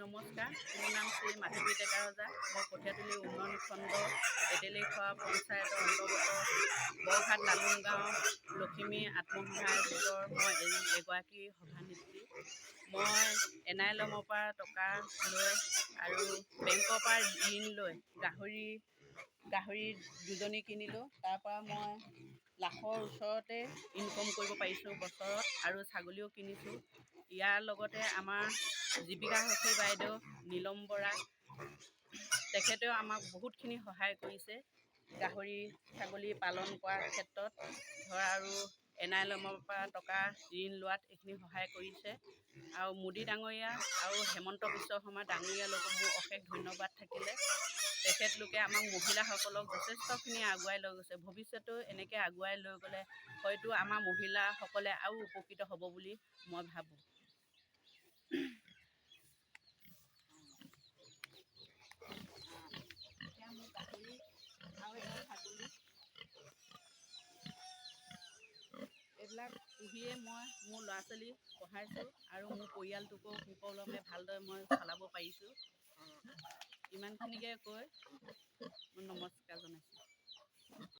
নমস্কাৰ, মোৰ নাম শ্ৰী মাধৱী ডেকা ৰজা। মই কঠীয়াতলী উন্নয়ন খণ্ড তেতেলীখোৱা পঞ্চায়তৰ অন্তৰ্গত বৰঘাট লালুং গাঁও লখিমী আত্মসহায়ক গোটৰ মই এগৰাকী সভানেত্ৰী। মই NILM পৰা টকা লৈ আৰু বেংকৰ পৰা ঋণ লৈ গাহৰি দুজনী কিনিলোঁ। তাৰপৰা মই লাখৰ ওচৰতে ইনকম কৰিব পাৰিছোঁ বছৰত, আৰু ছাগলীও কিনিছোঁ। ইয়াৰ লগতে আমাৰ জীৱিকা সখী বাইদেউ নীলম বৰা, তেখেতেও আমাক বহুতখিনি সহায় কৰিছে গাহৰি ছাগলী পালন কৰাৰ ক্ষেত্ৰত আৰু NILM পৰা টকা ঋণ লোৱাত এইখিনি সহায় কৰিছে। আৰু মোদী ডাঙৰীয়া আৰু হেমন্ত বিশ্ব শৰ্মা ডাঙৰীয়ালৈকো মোৰ অশেষ ধন্যবাদ থাকিলে। তেখেতলোকে আমাক মহিলাসকলক যথেষ্টখিনি আগুৱাই লৈ গৈছে। ভৱিষ্যতেও এনেকৈ আগুৱাই লৈ গ'লে হয়তো আমাৰ মহিলাসকলে আৰু উপকৃত হ'ব বুলি মই ভাবোঁ। এতিয়া মোৰ গাহৰি আৰু এটা ছাগলী, এইবিলাক পুহিয়ে মই মোৰ ল'ৰা ছোৱালী পঢ়াইছোঁ আৰু মোৰ পৰিয়ালটোকো সুকলমে ভালদৰে মই চলাব পাৰিছোঁ। ইমানখিনিকে কৈ মই নমস্কাৰ জনাইছোঁ।